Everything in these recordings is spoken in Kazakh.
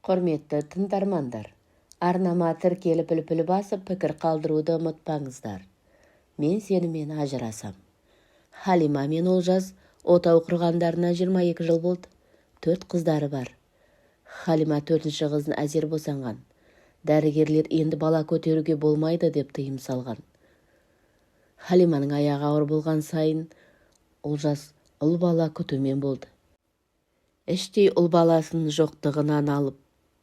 Құрметті тыңдармандар, арнама тіркеліп үлпіл басып пікір қалдыруды ұмытпаңыздар. Мен сенімен ажырасам. Халима мен Олжас отау құрғандарына 22 жыл болды. 4 қыздары бар. Халима 4-ші қызын әзер босанған. Дәрігерлер енді бала көтеруге болмайды деп тыйым салған. Халиманың аяғы ауыр болған сайын Олжас ұл бала күтумен болды. Іштей ұл баласының жоқтығынан алып,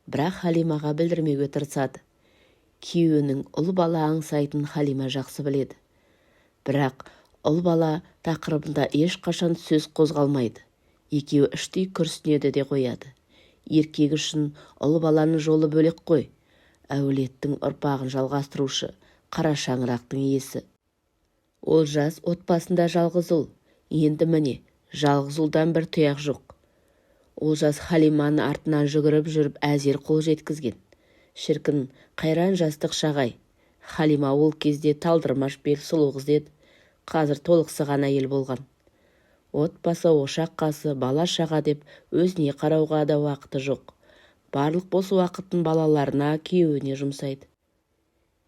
бірақ Халимаға білдірмеуге тырысады. Күйеуінің ұл бала аңсайтын Халима жақсы біледі. Бірақ ұл бала тақырыбында ешқашан сөз қозғалмайды. Екеуі іштей күрсінеді де қояды. Еркек үшін ұл баланың жолы бөлек қой. Әулеттің ұрпағын жалғастырушы, қара шаңырақтың иесі. Олжас отбасында жалғыз ұл. Енді міне, жалғыз ұлдан бір тұяқ жоқ. Олжас Халиманың артынан жүгіріп жүріп әзер қол жеткізген. Шіркін, қайран жастық шағай. Халима ол кезде талдырмаш бел сұлу қыз еді. Қазір толықсыған әйел болған. Отбасы, ошақ қасы, бала шаға деп өзіне қарауға да уақыты жоқ. Барлық бос уақытын балаларына, күйеуіне жұмсайды.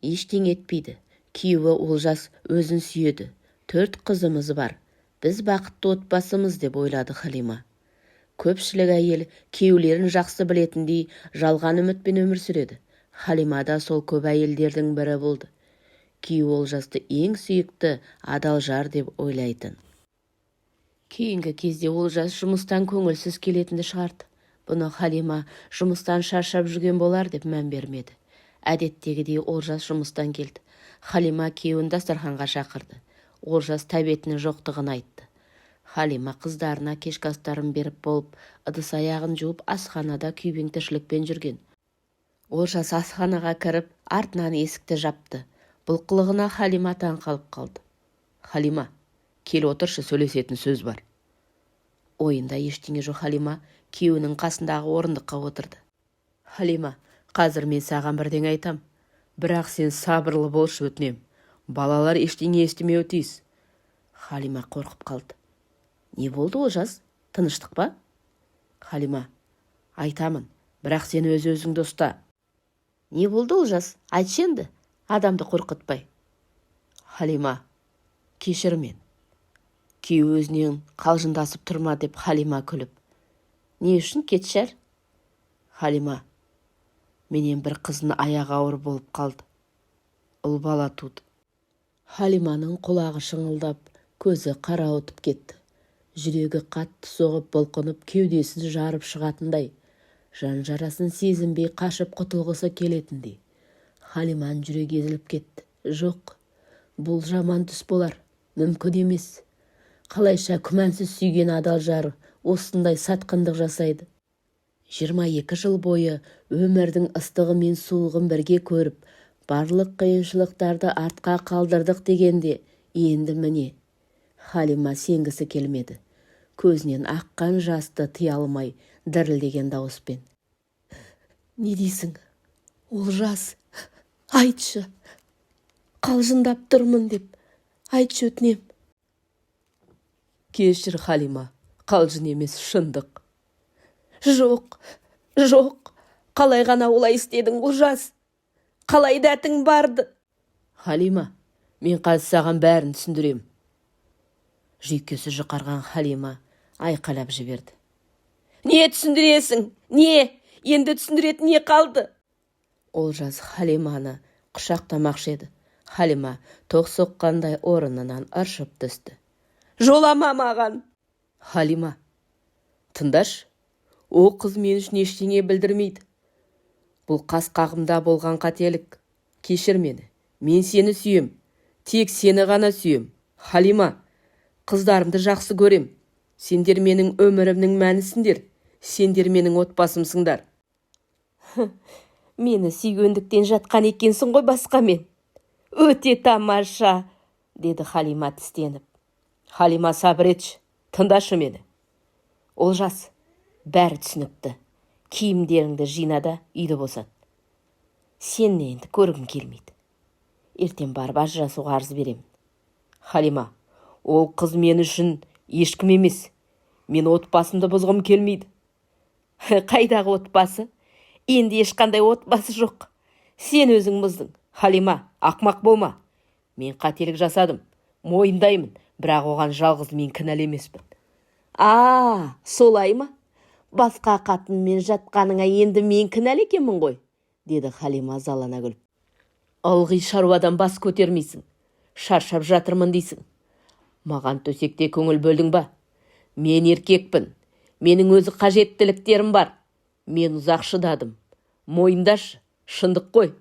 Ештеңе етпейді. Күйеуі Олжас өзін сүйеді. 4 қызымыз бар. Біз бақытты отбасымыз деп ойлады Халима. Көпшілік әйел күйеулерін жақсы білетіндей жалған үмітпен өмір сүреді. Халима да сол көп әйелдердің бірі болды. Күйеуі Олжасты ең сүйікті, адал жар деп ойлайтын. Кейінгі кезде Олжас жұмыстан көңілсіз келетінді шығарды. Бұны Халима жұмыстан шаршап жүрген болар деп мән бермеді. Әдеттегідей Олжас жұмыстан келді. Халима күйеуін дастарханға шақырды. Олжас тәбетінің жоқтығын айтты. Халима қыздарына кешкі астарын беріп болып, ыдыс аяғын жуып асханада күйбең тіршілікпен жүрген. Олжас асханаға кіріп, артынан есікті жапты. Бұл қылығына Халима таң қалып қалды. Халима, кел отыршы, сөйлесетін сөз бар. Ойында ештеңе жоқ. Халима күйеуінің қасындағы орындыққа отырды. Халима, қазір мен саған бірдеңе айтам. Бірақ сен сабырлы болшы, өтінем. Балалар ештеңе естімеуі тиіс. Халима қорқып қалды. Не болды Олжас? Тыныштық па? Халима, айтамын, бірақ сен өз-өзіңді ұста. Не болды Олжас? Айтшы енді, адамды қорқытпай. Халима, кешір мен. Күйеуі өзінен қалжыңдасып тұрма деп Халима күліп. Не үшін кетшер? Халима, менен бір қызын аяғы ауыр болып қалды. Ұл бала туды. Халиманың құлағы шыңылдап, көзі қарауытып кетті. Жүрегі қатты соғып бұлқынып, кеудесін жарып шығатындай. Жан жарасын сезінбей қашып құтылғысы келетіндей. Халиманың жүрегі езіліп кетті. Жоқ, бұл жаман түс болар. Мүмкін емес. Қалайша күмәнсіз сүйген адал жары осындай сатқындық жасайды. 22 жыл бойы өмірдің ыстығы мен суығын бірге көріп, барлық қиыншылықтарды артқа қалдырдық дегенде, енді міне. Халима сенгісі келмеді. Көзінен аққан жасты тыя алмай дірілдеген дауыспен. Не дейсің? Олжас, айтшы. Қалжыңдап тұрмын деп. Айтшы, өтінем. Кешір Халима, қалжың емес, шындық. Жоқ. Қалай ғана олай істедің, Олжас? Қалай дәтің барды? Халима, мен қазір саған бәрін түсіндірем. Жүйкесі жұқарған Халима айқайлап жіберді. Не түсіндіресің? Не? Енді түсіндіретін не қалды? Олжас Халиманы құшақтамақшы еді. Халима тоқ соққандай орнынан ыршып түсті. Жолама маған. Халима, тыңдашы. О қыз мен үшін ештеңе білдірмейді. Бұл қас қағымда болған қателік. Кешір мені. Мен сені сүйем. Тек сені ғана сүйем. Халима, қыздарымды жақсы көрем. Сендер менің өмірімнің мәнісіңдер. Сендер менің отбасымсыңдар. Мені сүйгендіктен жатқан екенсің ғой басқа мен. Өте тамаша, деді Халима тістеніп. Халима, сабыр етші. Тыңдашы мені. Олжас, бәрі түсінікті. Киімдеріңді жина да үйді босат. Сен енді көргім келмейді. Ертең барып ажырасуға арыз беремін. Халима, ол қыз мен үшін ешкім емес. Мен отбасымды бұзғым келмейді. Қайдағы отбасы? Енді ешқандай отбасы жоқ. Сен өзің мұздың. Халима, ақмақ болма. Мен қателік жасадым. Мойындаймын, бірақ оған жалғыз мен кінәлі емеспін. Солай ма? Басқа қатынмен жатқаныңа енді мен кінәлі екенмін ғой, деді Халима ызалана күліп. Ылғи шаруадан бас көтермейсің. Шаршап жатырмын дейсің. Маған төсекте көңіл бөлдің ба? Мен еркекпін. Менің өзі қажеттіліктерім бар. Мен ұзақ шыдадым. Мойындашы, шындық қой.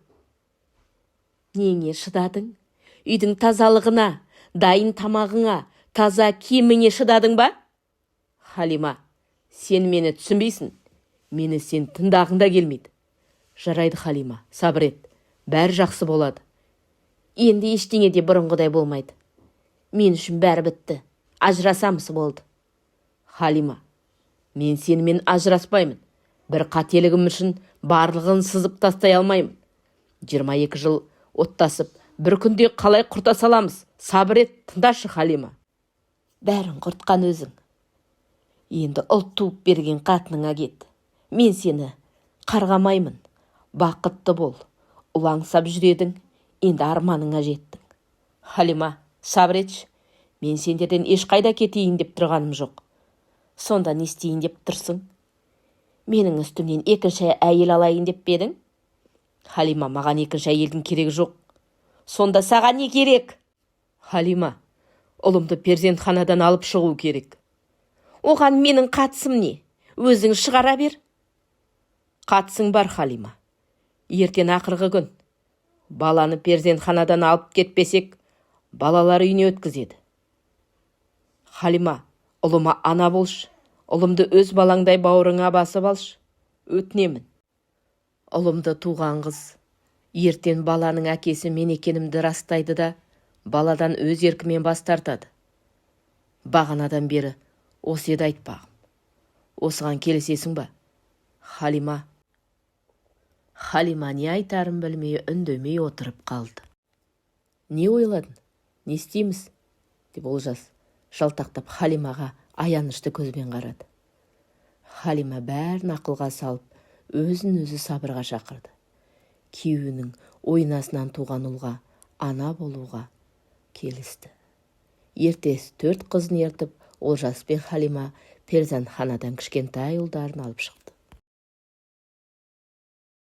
Неңе шыдадың? Үйдің тазалығына, дайын тамағыңа, таза киіміңе шыдадың ба? Халима, сен мені түсінбейсің. Мені сен тыңдағың да келмейді. Жарайды, Халима, сабыр ет. Бәрі жақсы болады. Енді ештеңе де бұрынғыдай болмайды. Мен үшін бәрі бітті. Ажырасамыз болды. Халима, мен сенімен ажыраспаймын. Бір қателігім үшін барлығын сызып тастай алмаймын. 22 жыл оттасып, бір күнде қалай құрта саламыз? Сабыр ет, тыңдашы, Халима. Бәрін құртқан өзің. Енді ұл туып берген қатыныңа кет. Мен сені қарғамаймын. Бақытты бол. Ұлаңсап жүредің, енді арманыңа жеттің. Халима, сабыр етші. Мен сендерден ешқайда кетейін деп тұрғаным жоқ. Сонда не істейін деп тұрсың? Менің үстімнен екінші әйел алайын деп бедің? Халима, маған екінші әйелдің керегі жоқ. Сонда саған не керек? Халима, ұлымды перзентханадан алып шығу керек. Оған менің қатысым не? Өзің шығара бер. Қатысың бар, Халима. Ертең ақырғы күн. Баланы перзентханадан алып кетпесек, балалар үйіне өткізеді. Халима, ұлыма ана болшы. Ұлымды өз балаңдай бауырыңа басып алшы. Өтінемін. Ұлымды туған қыз. Ертең баланың әкесі мен екенімді растайды да, баладан өз еркімен бас тартады. Бағанадан бері осы еді айтпағым. Осыған келісесің ба? Халима. Халима не айтарын білмей үндемей отырып қалды. Не ойладың? Не істейміз? Деп Олжас жалтақтап Халимаға аянышты көзбен қарады. Халима бәрін ақылға салып, өзін өзі сабырға шақырды. Күйеуінің ойнасынан туған ұлға ана болуға келісті. Ертесі 4 қызын ертіп, Олжас пен Халима перзентханадан кішкентай ұлдарын алып шықты.